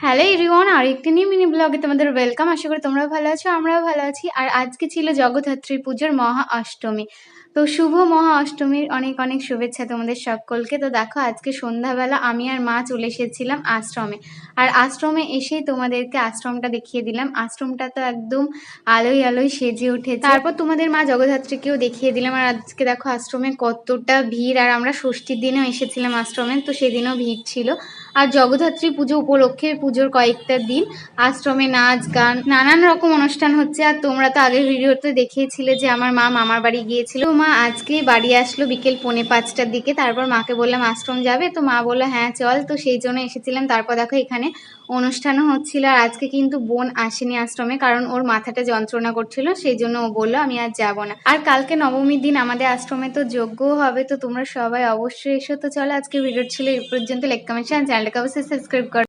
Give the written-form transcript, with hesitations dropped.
Hello everyone, আরেকটি new mini ব্লগে তোমাদের ওয়েলকাম। আশা করি তোমরাও ভালো আছো, আমরাও ভালো আছি। আর আজকে ছিল জগদ্ধাত্রী পুজোর মহা অষ্টমী। তো শুভ মহা অষ্টমীর অনেক অনেক শুভেচ্ছা তোমাদের সকলকে। তো দেখো, আজকে সন্ধ্যাবেলা আমি আর মা চলে এসেছিলাম আশ্রমে। আর আশ্রমে এসেই তোমাদেরকে আশ্রমটা দেখিয়ে দিলাম। আশ্রমটা তো একদম আলোয় আলোয় সেজে উঠেছে। তারপর তোমাদের মা জগদ্ধাত্রীকেও দেখিয়ে দিলাম। আর আজকে দেখো আশ্রমে কতটা ভিড়। আর আমরা ষষ্ঠীর দিনেও এসেছিলাম আশ্রমে, তো সেদিনও ভিড় ছিল। আর জগদ্ধাত্রী পুজো উপলক্ষে পুজোর কয়েকটা দিন আশ্রমে নাচ গান নানান রকম অনুষ্ঠান হচ্ছে। আর তোমরা তো আগের ভিডিওতে দেখিয়েছিলে যে আমার মা মামার বাড়ি গিয়েছিল। তো মা আজকে বাড়ি আসলো বিকেল 4:45টার দিকে। তারপর মাকে বললাম আশ্রম যাবে, তো মা বললো হ্যাঁ চল। তো সেই জন্য এসেছিলাম। তারপর দেখো এখানে অনুষ্ঠানও হচ্ছিল। আর আজকে কিন্তু বোন আসেনি আশ্রমে, কারণ ওর মাথাটা যন্ত্রণা করছিল, সেই জন্য ও বললো আমি আর যাবো না। আর কালকে নবমীর দিন আমাদের আশ্রমে তো যজ্ঞও হবে, তো তোমরা সবাই অবশ্যই এসো। তো চলো, আজকে ভিডিও ছিল এই পর্যন্ত। লাইক কমেন্ট চ্যানেলটাকে অবশ্যই সাবস্ক্রাইব করো।